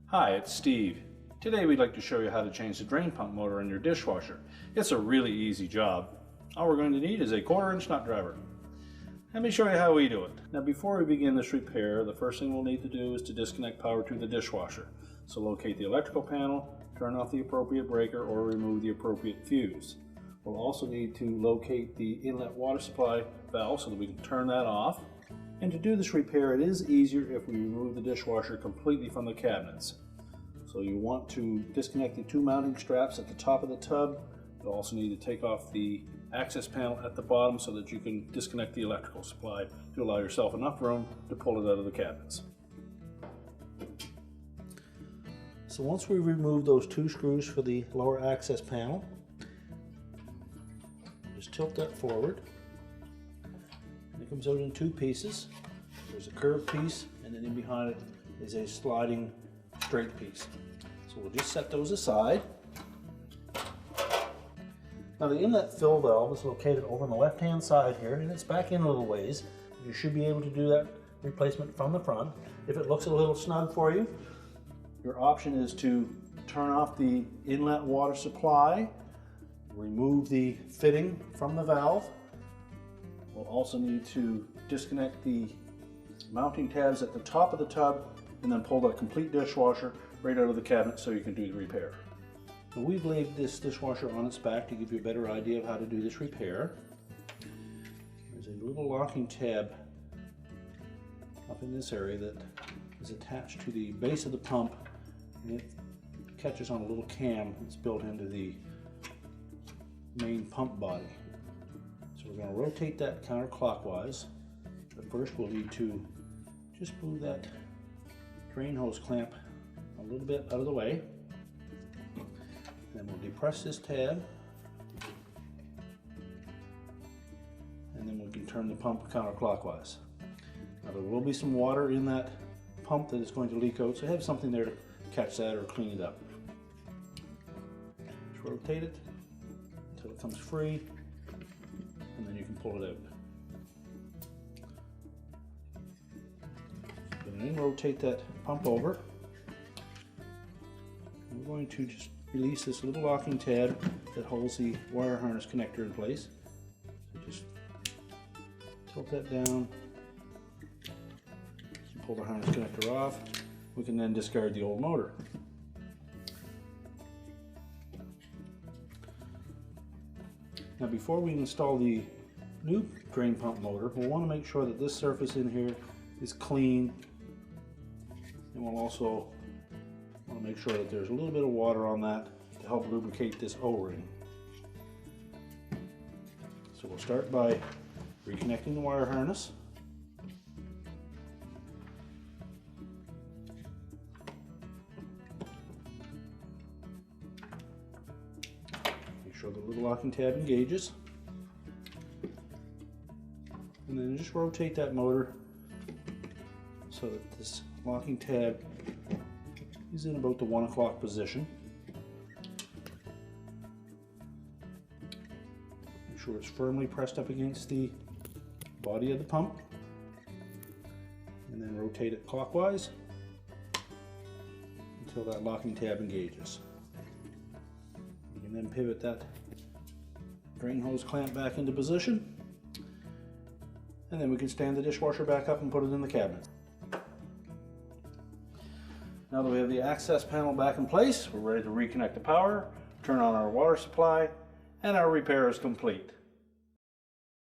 Hi, it's Steve. Today we'd like to show you how to change the drain pump motor in your dishwasher. It's a really easy job. All we're going to need is a 1/4-inch nut driver. Let me show you how we do it. Now before we begin this repair, the first thing we'll need to do is to disconnect power to the dishwasher. So locate the electrical panel, turn off the appropriate breaker, or remove the appropriate fuse. We'll also need to locate the inlet water supply valve so that we can turn that off. And to do this repair, it is easier if we remove the dishwasher completely from the cabinets. So you want to disconnect the two mounting straps at the top of the tub. You'll also need to take off the access panel at the bottom so that you can disconnect the electrical supply to allow yourself enough room to pull it out of the cabinets. So once we remove those two screws for the lower access panel, just tilt that forward. And it comes out in two pieces. There's a curved piece, and then in behind it is a sliding straight piece. So we'll just set those aside. Now the inlet fill valve is located over on the left hand side here, and it's back in a little ways. You should be able to do that replacement from the front. If it looks a little snug for you, your option is to turn off the inlet water supply, remove the fitting from the valve. We'll also need to disconnect the mounting tabs at the top of the tub and then pull the complete dishwasher right out of the cabinet so you can do the repair. Now we've laid this dishwasher on its back to give you a better idea of how to do this repair. There's a little locking tab up in this area that is attached to the base of the pump, and it catches on a little cam that's built into the main pump body. So we're going to rotate that counterclockwise, but first we'll need to just move that drain hose clamp a little bit out of the way. Then we'll depress this tab, and then we can turn the pump counterclockwise. Now there will be some water in that pump that is going to leak out, so have something there to catch that or clean it up. Just rotate it until it comes free, and then you can pull it out. And then rotate that pump over. We're going to just release this little locking tab that holds the wire harness connector in place. So just tilt that down, pull the harness connector off. We can then discard the old motor. Now before we install the new drain pump motor, we'll want to make sure that this surface in here is clean, and we'll also want to make sure that there's a little bit of water on that to help lubricate this O-ring. So we'll start by reconnecting the wire harness. Make sure the little locking tab engages. And then just rotate that motor so that this locking tab is in about the 1 o'clock position. Make sure it's firmly pressed up against the body of the pump, and then rotate it clockwise until that locking tab engages. You can then pivot that drain hose clamp back into position, and then we can stand the dishwasher back up and put it in the cabinet. Now that we have the access panel back in place, we're ready to reconnect the power, turn on our water supply, and our repair is complete.